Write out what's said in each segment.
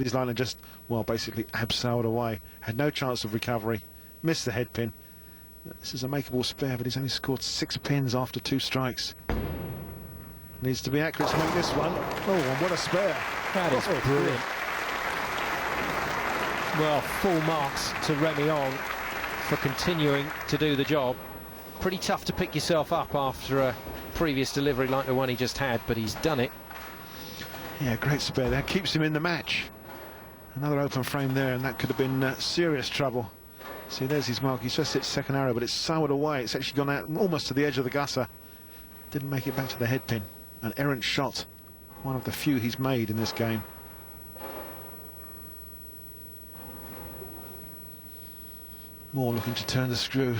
His line and just, well, basically abseiled away. Had no chance of recovery. Missed the head pin. This is a makeable spare, but he's only scored 6 pins after 2 strikes. Needs to be accurate to make this one. Oh, and what a spare. That is brilliant. Well, full marks to Remy for continuing to do the job. Pretty tough to pick yourself up after a previous delivery like the one he just had, but he's done it. Yeah, great spare there. Keeps him in the match. Another open frame there, and that could have been serious trouble. See, there's his mark. He's just hit second arrow, but it's soared away. It's actually gone out almost to the edge of the gutter. Didn't make it back to the head pin. An errant shot. One of the few he's made in this game. Moor looking to turn the screw.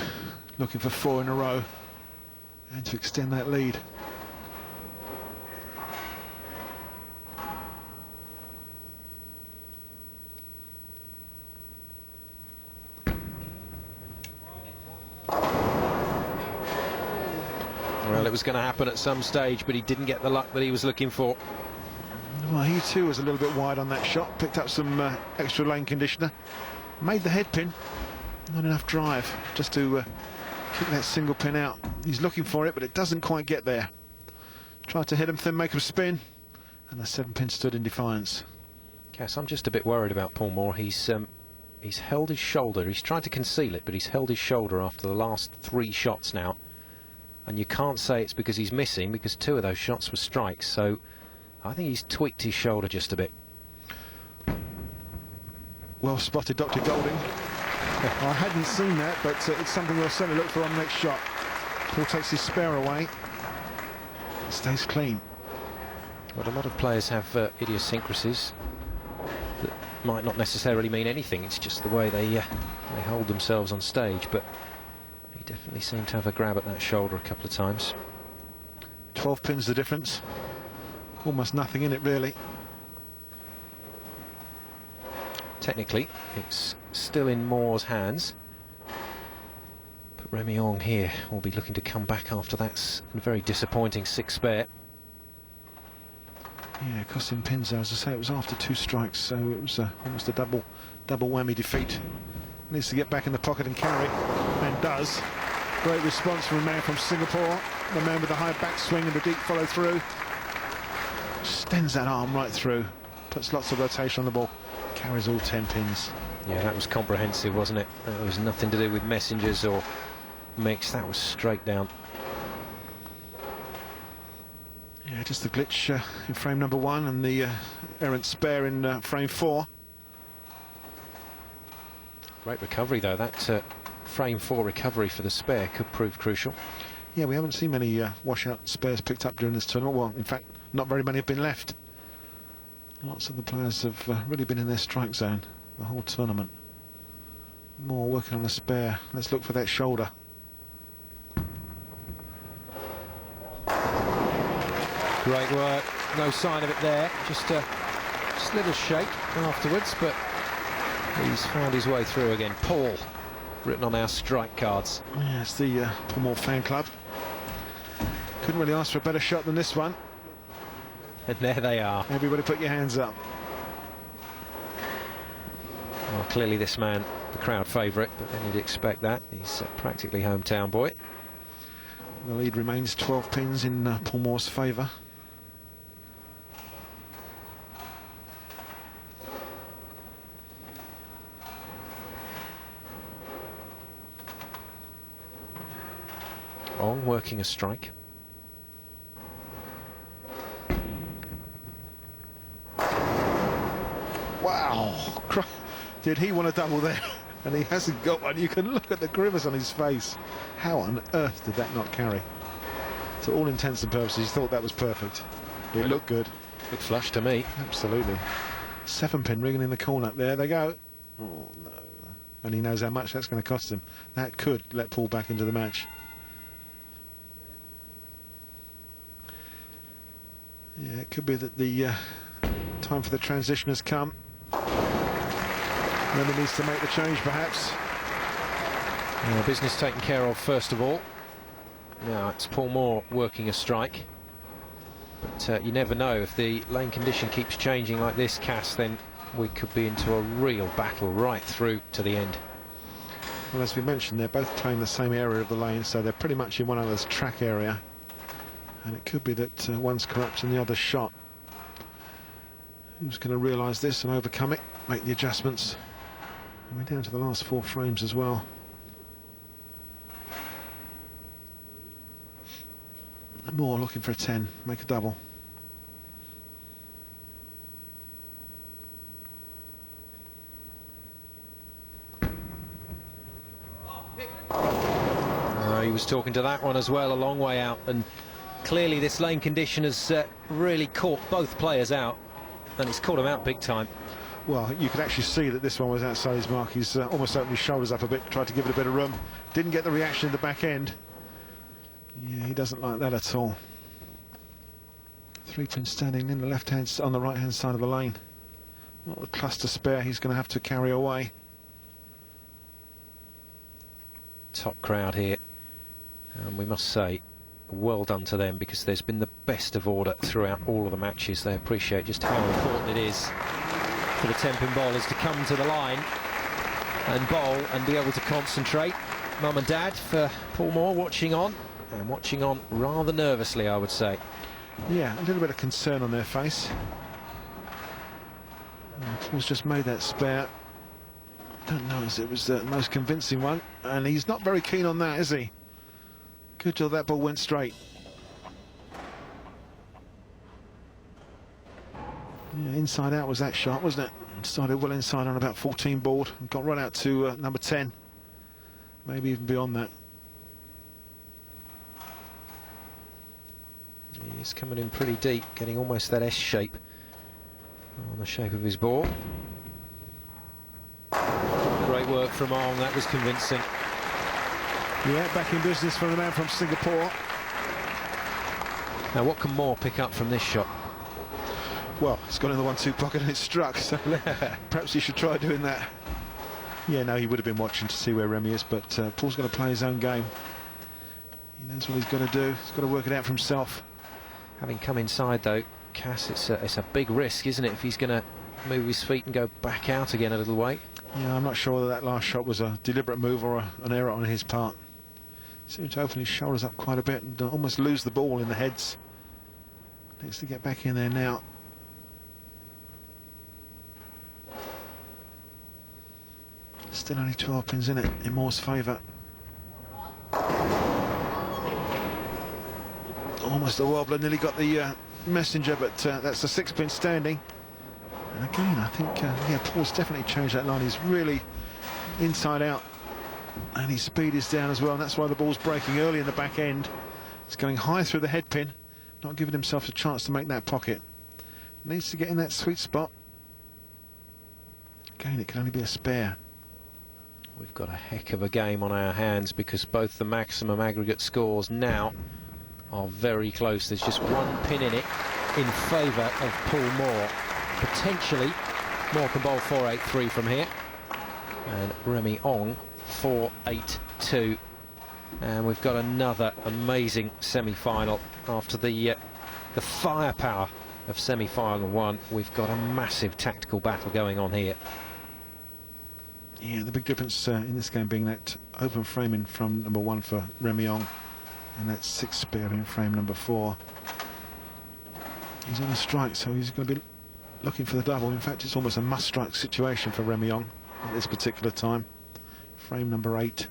Looking for 4 in a row. And to extend that lead. Well, it was going to happen at some stage, but he didn't get the luck that he was looking for. Well, he too was a little bit wide on that shot. Picked up some extra lane conditioner. Made the head pin. Not enough drive just to kick that single pin out. He's looking for it, but it doesn't quite get there. Tried to hit him thin, make him spin, and the 7 pin stood in defiance. Cass, I'm just a bit worried about Paul Moor. He's held his shoulder. He's tried to conceal it, but he's held his shoulder after the last 3 shots now. And you can't say it's because he's missing, because 2 of those shots were strikes. So I think he's tweaked his shoulder just a bit. Well spotted, Dr. Golding. I hadn't seen that, but it's something we'll certainly look for on the next shot. Paul takes his spare away. Stays clean. Well, a lot of players have idiosyncrasies that might not necessarily mean anything. It's just the way they hold themselves on stage. But he definitely seemed to have a grab at that shoulder a couple of times. 12 pins the difference. Almost nothing in it, really. Technically, it's still in Moor's hands. But Remy Ong here will be looking to come back after that very disappointing 6 spare. Yeah, it cost him pins there. As I say, it was after 2 strikes, so it was almost a double whammy defeat. Needs to get back in the pocket and carry, and does. Great response from a man from Singapore, the man with the high backswing and the deep follow through. Extends that arm right through, puts lots of rotation on the ball, carries all 10 pins. Yeah, that was comprehensive, wasn't it? That was nothing to do with messengers or mix. That was straight down. Yeah, just the glitch in frame number 1 and the errant spare in frame 4. Great recovery though. That frame 4 recovery for the spare could prove crucial. Yeah, we haven't seen many washout spares picked up during this tournament. Well, in fact, not very many have been left. Lots of the players have really been in their strike zone the whole tournament. Moor working on the spare. Let's look for that shoulder. Great work. No sign of it there. Just a little shake afterwards, but he's found his way through again. Paul, written on our strike cards. Yeah, it's the Paul Moor fan club. Couldn't really ask for a better shot than this one. And there they are. Everybody put your hands up. Well, clearly this man, the crowd favourite, but then you'd expect that. He's practically hometown boy. The lead remains 12 pins in Paul Moor's favour. Ong working a strike. Wow! Did he want a double there? And he hasn't got one. You can look at the grimace on his face. How on earth did that not carry? To all intents and purposes, he thought that was perfect. It looked good. Good flush to me. Absolutely. 7 pin rigging in the corner. There they go. Oh, no. And he knows how much that's going to cost him. That could let Paul back into the match. Yeah, it could be that the time for the transition has come. Remy needs to make the change, perhaps. Yeah, business taken care of first of all. Now it's Paul Moor working a strike. But you never know. If the lane condition keeps changing like this, Cass, then we could be into a real battle right through to the end. Well, as we mentioned, they're both playing the same area of the lane, so they're pretty much in one another's track area. And it could be that one's corrupting the other's shot. Who's going to realise this and overcome it, make the adjustments? And we're down to the last 4 frames as well. Moor looking for a 10, make a double. He was talking to that one as well, a long way out, and clearly this lane condition has really caught both players out, and it's caught him out big time. Well, you could actually see that this one was outside his mark. He's almost opened his shoulders up a bit, tried to give it a bit of room. Didn't get the reaction in the back end. Yeah, he doesn't like that at all. 3 pins standing in the left-hand, on the right-hand side of the lane. What a cluster spare he's going to have to carry away. Top crowd here, and we must say well done to them, because there's been the best of order throughout all of the matches. They appreciate just how important it is for the Tenpin bowlers to come to the line and bowl and be able to concentrate. Mum and Dad for Paul Moor watching on, and watching on rather nervously, I would say. Yeah, a little bit of concern on their face. Paul's just made that spare. Don't know as it was the most convincing one, and he's not very keen on that, is he? Good till that ball went straight. Yeah, inside out was that shot, wasn't it? Started well inside on about 14 board and got right out to number 10, maybe even beyond that. He's coming in pretty deep, getting almost that S shape on the shape of his ball. Great work from Ong, that was convincing. Yeah, back in business for the man from Singapore. Now what can Moore pick up from this shot? Well, it's gone in the 1-2 pocket and it's struck, so perhaps he should try doing that. Yeah, no, he would have been watching to see where Remy is, but Paul's going to play his own game. He knows what he's got to do. He's got to work it out for himself. Having come inside though, Cass, it's a big risk, isn't it, if he's going to move his feet and go back out again a little way. Yeah, I'm not sure whether that last shot was a deliberate move or an error on his part. Seemed to open his shoulders up quite a bit and almost lose the ball in the heads. Needs to get back in there now. Still only 12 pins in it, in Moore's favour. Almost a wobbler, nearly got the messenger, but that's a 6-pin standing. And again, I think, yeah, Paul's definitely changed that line. He's really inside out, and his speed is down as well, and that's why the ball's breaking early in the back end. It's going high through the head pin, not giving himself a chance to make that pocket. Needs to get in that sweet spot. Again, it can only be a spare. We've got a heck of a game on our hands, because both the maximum aggregate scores now are very close. There's just 1 pin in it in favour of Paul Moor. Potentially, Moor can bowl 4-8-3 from here, and Remy Ong 4-8-2. And we've got another amazing semi-final after the firepower of semi-final 1. We've got a massive tactical battle going on here. Yeah, the big difference in this game being that open framing from number 1 for Remy Ong, and that 6 spare in frame number 4. He's on a strike, so he's going to be looking for the double. In fact, it's almost a must-strike situation for Remy Ong at this particular time. Frame number 8.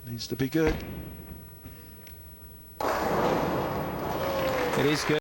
Needs to be good. It is good.